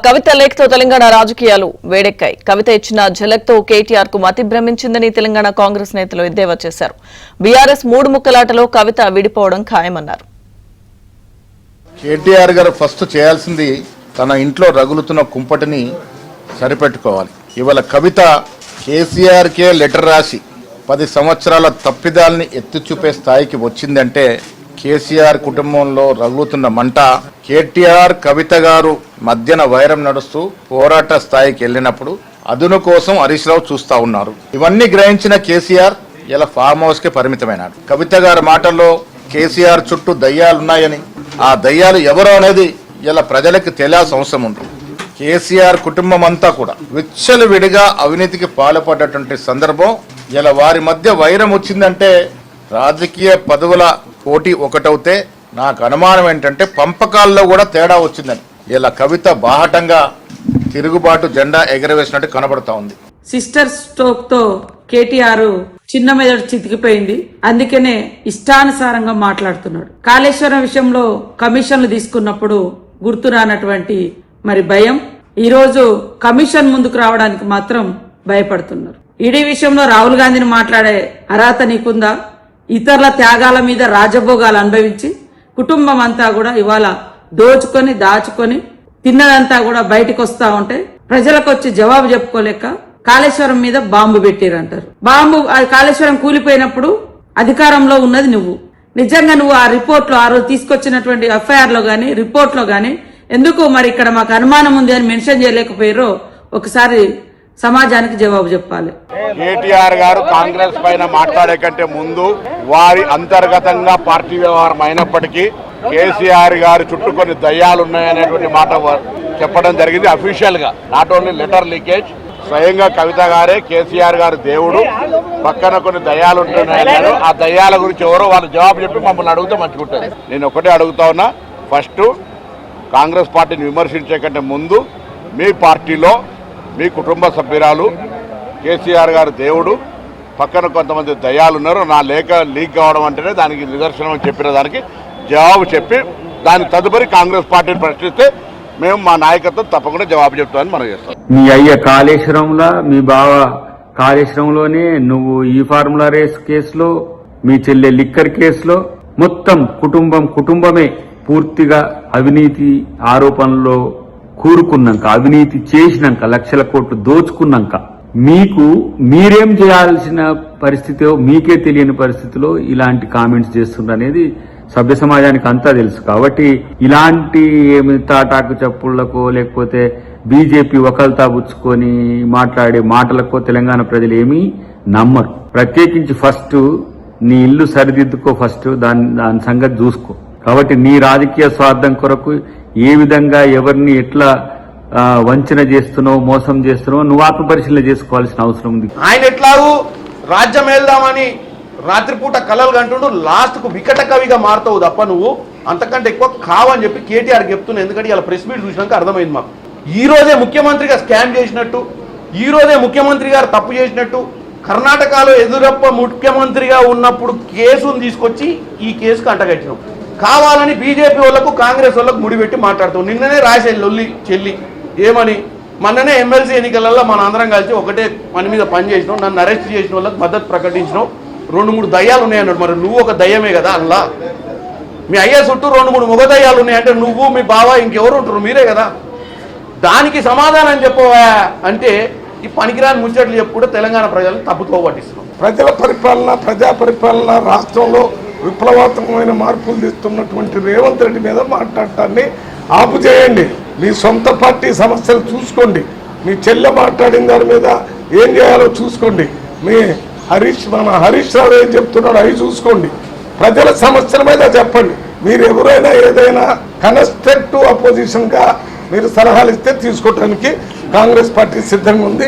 కవిత లేఖతో తెలంగాణ రాజకీయాలు వేడెక్కాయి. కవిత ఇచ్చిన ఝలక్తో కేటీఆర్ కు మతి భ్రమించిందని తెలంగాణ కాంగ్రెస్ నేతలు ఎద్దేవా చేశారు. బీఆర్ఎస్ మూడు ముక్కలాటలో కవిత విడిపోవడం ఖాయమన్నారు. కేటీఆర్ గారు ఫస్ట్ చేయాల్సింది తన ఇంట్లో రగులుతున్న కుంపటిని సరిపెట్టుకోవాలి. ఇవాళ కవిత కేసీఆర్కే లెటర్ రాసి 10 సంవత్సరాల తప్పిదాల్ని ఎత్తి చూపే స్థాయికి వచ్చిందంటే కేసీఆర్ కుటుంబంలో రగులుతున్న మంట కేటీఆర్ కవిత గారు మధ్యన వైరం నడుస్తూ పోరాట స్థాయికి వెళ్ళినప్పుడు అదును కోసం హరీష్ రావు చూస్తా ఉన్నారు. ఇవన్నీ గ్రహించిన కేసీఆర్ ఇలా ఫామ్ హౌస్ కి పరిమితమైనాడు. కవిత గారి మాటల్లో కేసీఆర్ చుట్టూ దయ్యాలున్నాయని, ఆ దయ్యాలు ఎవరో అనేది ఇలా ప్రజలకు తెలియాల్సిన అవసరం ఉంది. కేసీఆర్ కుటుంబం అంతా కూడా విచ్చలవిడిగా అవినీతికి పాల్పడ్డటువంటి సందర్భం. ఇలా వారి మధ్య వైరం వచ్చిందంటే రాజకీయ పదవుల పోటీ ఒకటవుతే నాకు అనుమానం ఏంటంటే పంపకాల్లో కూడా తేడా వచ్చిందని ఇలా కవిత బాహటంగా తిరుగుబాటు జెండా ఎగరవేసినట్టు కనబడతా ఉంది. సిస్టర్ స్ట్రోక్ తో కేటీఆర్ చిన్న మెదడు చితికిపోయింది. అందుకనే ఇష్టానుసారంగా మాట్లాడుతున్నాడు. కాళేశ్వరం విషయంలో కమిషన్లు తీసుకున్నప్పుడు గుర్తు రానటువంటి మరి భయం, ఈరోజు కమిషన్ ముందుకు రావడానికి మాత్రం భయపడుతున్నారు. ఈడీ విషయంలో రాహుల్ గాంధీని మాట్లాడే అర్హత నీకుందా? ఇతరుల త్యాగాల మీద రాజభోగాలు అనుభవించి కుటుంబం అంతా కూడా ఇవాళ దోచుకొని దాచుకొని తిన్నదంతా కూడా బయటకు వస్తా ఉంటే ప్రజలకు వచ్చి జవాబు చెప్పుకోలేక కాళేశ్వరం మీద బాంబు పెట్టిరంటారు. కాళేశ్వరం కూలిపోయినప్పుడు అధికారంలో ఉన్నది నువ్వు. నిజంగా నువ్వు ఆ రిపోర్ట్ లో ఆ రోజు తీసుకొచ్చినటువంటి ఎఫ్ఐఆర్ లో గానీ రిపోర్ట్ లో గానీ ఎందుకు మరి ఇక్కడ మాకు అనుమానం ఉంది అని మెన్షన్ చేయలేకపోయారో ఒకసారి సమాజానికి జవాబు చెప్పాలి. కేటీఆర్ గారు కాంగ్రెస్ పైన మాట్లాడే కంటే ముందు వారి అంతర్గతంగా పార్టీ వ్యవహారం అయినప్పటికీ కేసీఆర్ గారు చుట్టూ కొన్ని దయ్యాలు ఉన్నాయనేటువంటి మాట చెప్పడం జరిగింది అఫీషియల్ గా. నాట్ ఓన్లీ లెటర్ లీకేజ్, స్వయంగా కవిత గారే కేసీఆర్ గారు దేవుడు, పక్కన కొన్ని దయ్యాలు ఉంటున్నాయన్నారు. ఆ దయ్యాల గురించి ఎవరో వాళ్ళు జవాబు చెప్పి మమ్మల్ని అడిగితే మంచుకుంటుంది. నేను ఒకటే అడుగుతా ఉన్నా, ఫస్ట్ కాంగ్రెస్ పార్టీని విమర్శించే కంటే ముందు మీ పార్టీలో మీ కుటుంబ సభ్యురాలు కేసీఆర్ గారు దేవుడు, పక్కన కొంతమంది దయ్యాలు ఉన్నారు, నా లేఖ లీక్ కావడం అంటేనే దానికి నిదర్శనం అని చెప్పిన దానికి జవాబు చెప్పి దాని తదుపరి కాంగ్రెస్ పార్టీని ప్రశ్నిస్తే మేము మా నాయకత్వం తప్పకుండా జవాబు చెప్తామని మనం చేస్తాం. మీ అయ్య కాళేశ్వరంలో, మీ బావ కాళేశ్వరంలోనే, నువ్వు ఈ ఫార్ములా రేస్ కేసులో, మీ చెల్లె లిక్కర్ కేసులో మొత్తం కుటుంబమే పూర్తిగా అవినీతి ఆరోపణలో కూరుకున్నాక, అవినీతి చేసినాక, లక్షల కోట్లు దోచుకున్నాక మీకు మీరేం చేయాల్సిన పరిస్థితిలో మీకే తెలియని పరిస్థితిలో ఇలాంటి కామెంట్స్ చేస్తుండనేది సభ్య సమాజానికి అంతా తెలుసు. కాబట్టి ఇలాంటి ఏమి తాటాకు చప్పుళ్లకో లేకపోతే బీజేపీ ఒకల్తా పుచ్చుకొని మాట్లాడే మాటలకో తెలంగాణ ప్రజలు ఏమీ నమ్మరు. ప్రత్యేకించి ఫస్ట్ నీ ఇల్లు సరిదిద్దుకో, ఫస్ట్ దాని సంగతి చూసుకో. కాబట్టి నీ రాజకీయ స్వార్థం కొరకు ఏ విధంగా ఎవరిని ఎట్లా వంచన చేస్తున్నావు, మోసం చేస్తున్నావు నువ్వు ఆత్మపరిశీలన చేసుకోవాల్సిన అవసరం ఉంది. ఆయన ఎట్లాగూ రాజ్యం వెళ్దామని రాత్రిపూట కలలు కంటుండు, లాస్ట్ కు వికట కవిగా మారుతావు తప్ప నువ్వు అంతకంటే ఎక్కువ కావని చెప్పి కేటీఆర్ చెప్తున్నా. ఎందుకంటే ఇలా ప్రెస్ మీట్ చూసినాక అర్థమైంది మాకు. ఈ రోజే ముఖ్యమంత్రిగా స్కామ్ చేసినట్టు, ఈ రోజే ముఖ్యమంత్రి గారు తప్పు చేసినట్టు, కర్ణాటకలో ఎదురప్ప ముఖ్యమంత్రిగా ఉన్నప్పుడు కేసును తీసుకొచ్చి ఈ కేసుకు అంటగట్టినాం. కావాలని బీజేపీ వాళ్ళకు కాంగ్రెస్ వాళ్ళకు ముడిపెట్టి మాట్లాడుతాం. నిన్ననే రాసే లొల్లి చెల్లి ఏమని, మొన్ననే ఎమ్మెల్సీ ఎన్నికలలో మన అందరం కలిసి ఒకటే పని మీద పనిచేసినాం, నన్ను అరెస్ట్ చేసిన వాళ్ళకి మద్దతు ప్రకటించినాం. 2-3 దయ్యాలు ఉన్నాయన్నాడు. మరి నువ్వు ఒక దయ్యమే కదా అల్లా. మీ అయ్యా చుట్టూ 2-3 మగ దయ్యాలు ఉన్నాయంటే నువ్వు మీ బావ ఇంకెవరు ఉంటారు, మీరే కదా. దానికి సమాధానం చెప్పవా అంటే ఈ పనికిరాని ముచ్చట్లు చెప్పుకుంటే తెలంగాణ ప్రజలను తప్పుతో పట్టిస్తున్నాం. ప్రజల పరిపాలన, ప్రజా పరిపాలన, రాష్ట్రంలో విప్లవాత్మకమైన మార్పులు తెస్తున్నటువంటి రేవంత్ రెడ్డి మీద మాట్లాడటాన్ని ఆపు చేయండి. మీ సొంత పార్టీ సమస్యలు చూసుకోండి. మీ చెల్లె మాట్లాడిన దాని మీద ఏం చేయాలో చూసుకోండి. మీ మన హరీష్ రావు ఏం చెప్తున్నాడో అవి చూసుకోండి. ప్రజల సమస్యల మీద చెప్పండి. మీరు ఎవరైనా ఏదైనా కన్స్ట్రక్టివ్ అపోజిషన్గా మీరు సలహాలు ఇస్తే తీసుకోవడానికి కాంగ్రెస్ పార్టీ సిద్ధంగా ఉంది.